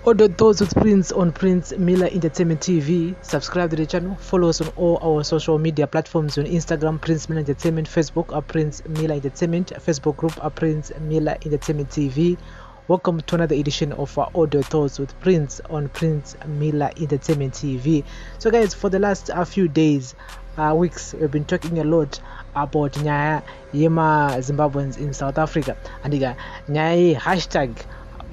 Order those with Prince on Prince Miller Entertainment TV. Subscribe to the channel. Follow us on all our social media platforms on Instagram, Prince Miller Entertainment, Facebook, Prince Miller Entertainment, Facebook group, Prince Miller Entertainment TV. Welcome to another edition of our Audio Thoughts with Prince on Prince Miller Entertainment TV. So guys, for the last few days, weeks, we've been talking a lot about Nyaya Yema Zimbabweans in South Africa. And Nyaya hashtag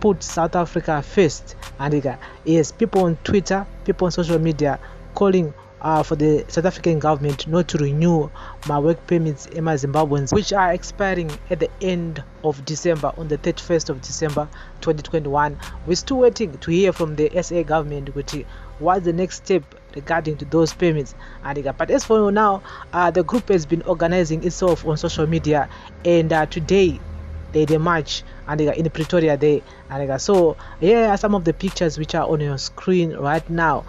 put South Africa first. And yes, people on Twitter, people on social media calling for the South African government not to renew my work permits in my Zimbabweans, which are expiring at the end of December, on the 31st of December 2021. We're still waiting to hear from the SA government which what's the next step regarding to those permits. But as for now, the group has been organizing itself on social media, and today they march and in Pretoria there. So here are some of the pictures which are on your screen right now.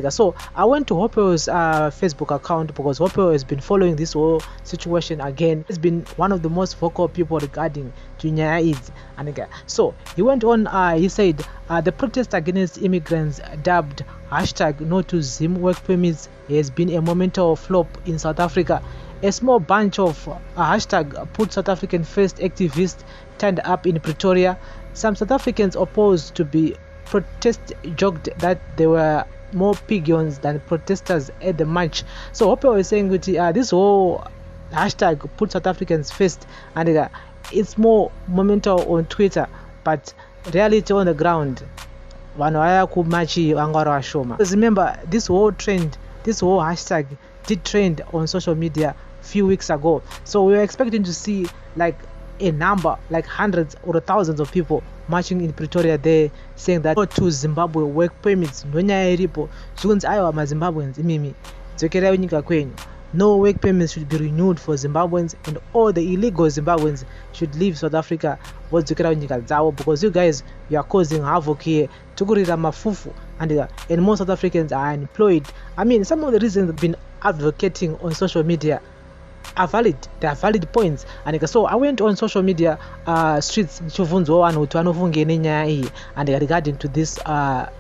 So I went to Hope's Facebook account because Hope has been following this whole situation again. He's been one of the most vocal people regarding to Nyaya. So he went on, he said the protest against immigrants dubbed hashtag no to Zim work permits has been a monumental flop in South Africa. A small bunch of hashtag put South African first activists turned up in Pretoria. Some South Africans opposed to be protest joked that there were more pigeons than protesters at the march. So Hope was saying this whole hashtag put South Africans first, and it's more momental on Twitter, but reality on the ground, remember this whole trend, this whole hashtag did trend on social media few weeks ago. So we were expecting to see like a number, like hundreds or thousands of people marching in Pretoria there, saying that go to Zimbabwe work permits no work permits should be renewed for Zimbabweans, and all the illegal Zimbabweans should leave South Africa because you guys, you are causing havoc here. And most South Africans are unemployed. I mean, some of the reasons they've been advocating on social media are valid. They are valid points. And so I went on social media streets and regarding to this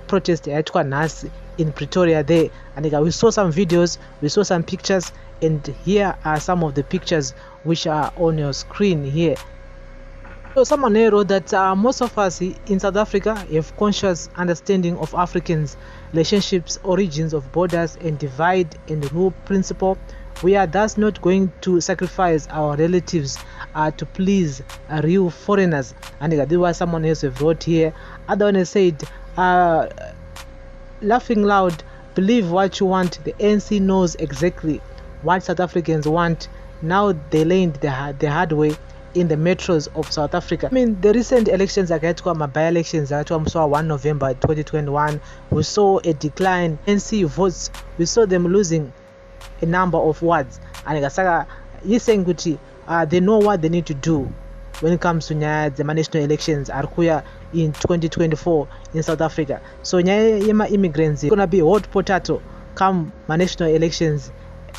protest in Pretoria there, and we saw some videos, we saw some pictures, and here are some of the pictures which are on your screen here. So someone here wrote that most of us in South Africa have conscious understanding of Africans' relationships, origins of borders, and divide and rule principle. We are thus not going to sacrifice our relatives to please real foreigners. And there was someone else who wrote here. Other one said, laughing loud, believe what you want. The ANC knows exactly what South Africans want. Now they learned the hard way in the metros of South Africa. I mean, the recent elections, by-elections, 1 November 2021, we saw a decline in ANC votes. We saw them losing a number of wards. And he's saying they know what they need to do when it comes to the national elections in 2024 in South Africa. So immigrants are gonna be a hot potato come national elections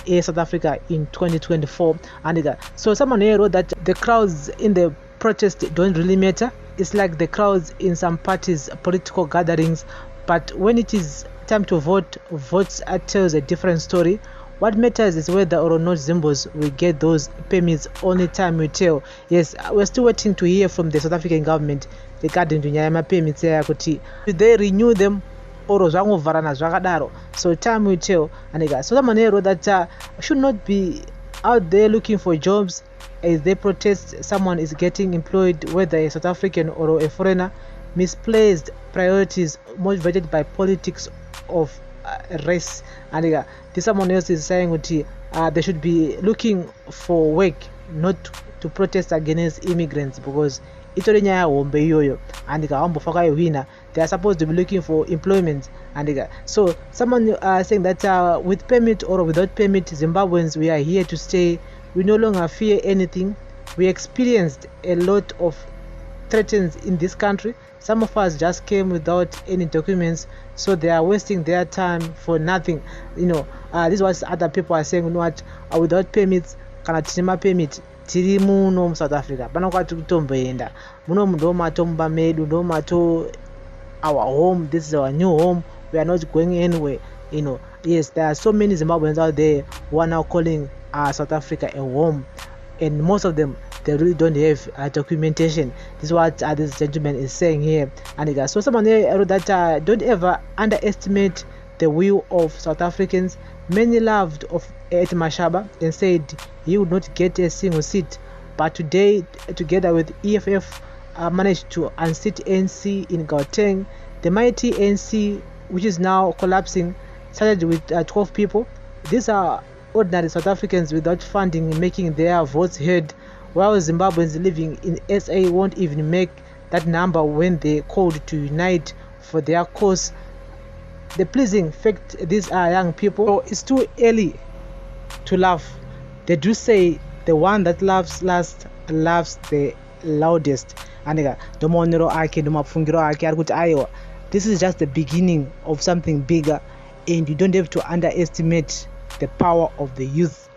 in South Africa in 2024. And so someone here wrote that the crowds in the protest don't really matter. It's like the crowds in some parties' political gatherings, but when it is time to vote, votes tells a different story. What matters is whether or not Zimbos will get those permits. Only time will tell. Yes, we're still waiting to hear from the South African government regarding to Nyaya permits. Should they renew them or so time will tell. And so someone here wrote that should not be out there looking for jobs as they protest. Someone is getting employed, whether a South African or a foreigner. Misplaced priorities motivated by politics of race. And this someone else is saying they should be looking for work, not to protest against immigrants, because and they are supposed to be looking for employment. And so someone saying that with permit or without permit, Zimbabweans, we are here to stay. We no longer fear anything. We experienced a lot of threats in this country. Some of us just came without any documents, so they are wasting their time for nothing. This is what other people are saying. Without permits, permit tiri muno mu South Africa panokwati kutomboenda muno ndo matomba medu ndo mato our home, this is our new home, we are not going anywhere. Yes, there are so many Zimbabweans out there who are now calling South Africa a home, and most of them, they really don't have documentation. This is what this gentleman is saying here. And so someone here wrote that don't ever underestimate the will of South Africans. Many loved of Ed Mashaba and said he would not get a single seat, but today, together with EFF, managed to unseat ANC in Gauteng. The mighty ANC, which is now collapsing, started with 12 people. These are ordinary South Africans without funding making their votes heard, while Zimbabweans living in SA won't even make that number when they called to unite for their cause. The pleasing fact, these are young people. So it's too early to laugh. They do say the one that laughs last laughs the loudest. This is just the beginning of something bigger, and you don't have to underestimate the power of the youth.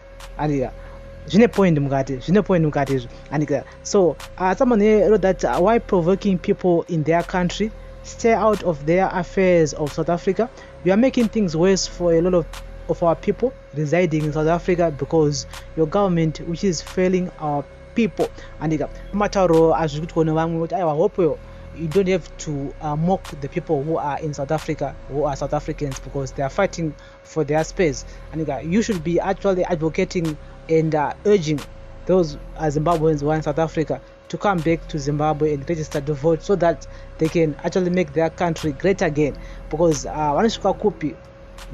So someone here wrote that why provoking people in their country, stay out of their affairs of South Africa. You are making things worse for a lot of our people residing in South Africa because your government, which is failing our people. You don't have to mock the people who are in South Africa, who are South Africans, because they are fighting for their space. And you should be actually advocating and urging those Zimbabweans who are in South Africa to come back to Zimbabwe and register to vote so that they can actually make their country great again. Because vanosvika kupi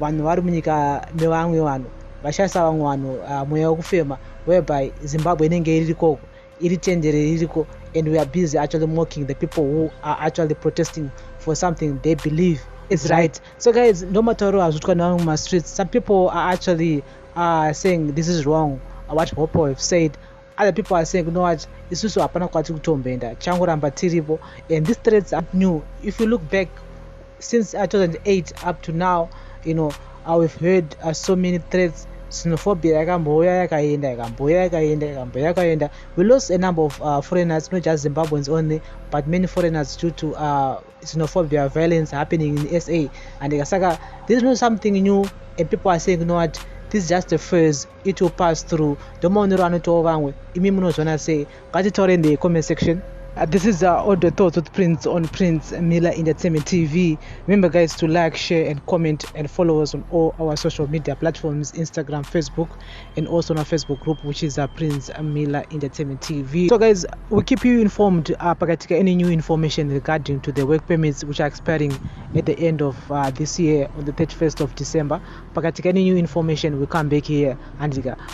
vanhu vari munyika mevamwe vanhu vashayisa vamwe vanhu mweya wekufema, whereby Zimbabwe inenge iriko iri tendere ririko, and we are busy actually mocking the people who are actually protesting for something they believe is right. So guys, no matter what on my streets, some people are actually saying this is wrong, what Hopo have said. Other people are saying, you know what, it's also hapana kwati kutombenda changu ramba tiripo, and these threats are new. If you look back since 2008 up to now, we've heard so many threats. Xenophobia yakaenda. We lost a number of foreigners, not just Zimbabweans only, but many foreigners due to xenophobia violence happening in SA. And this is not something new, and people are saying, you know what, this is just a phase, it will pass through. The more you run into I say, in the comment section. This is all the thoughts with Prince on Prince Miller Entertainment TV. Remember guys to like, share and comment and follow us on all our social media platforms, Instagram, Facebook, and also on our Facebook group, which is Prince Miller Entertainment TV. So guys, we keep you informed any new information regarding to the work permits which are expiring at the end of this year on the 31st of December. Any new information will come back here.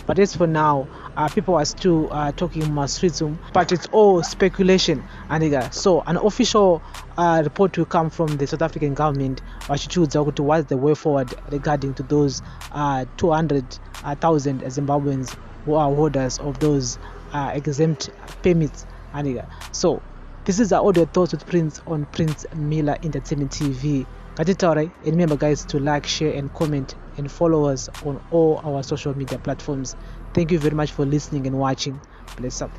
But as for now, people are still talking about streets, but it's all speculation. So an official report will come from the South African government. What's the way forward regarding to those 200,000 Zimbabweans who are holders of those exempt permits. So this is the audio thoughts with Prince on Prince Miller Entertainment TV. And remember guys to like, share and comment and follow us on all our social media platforms. Thank you very much for listening and watching. Bless up.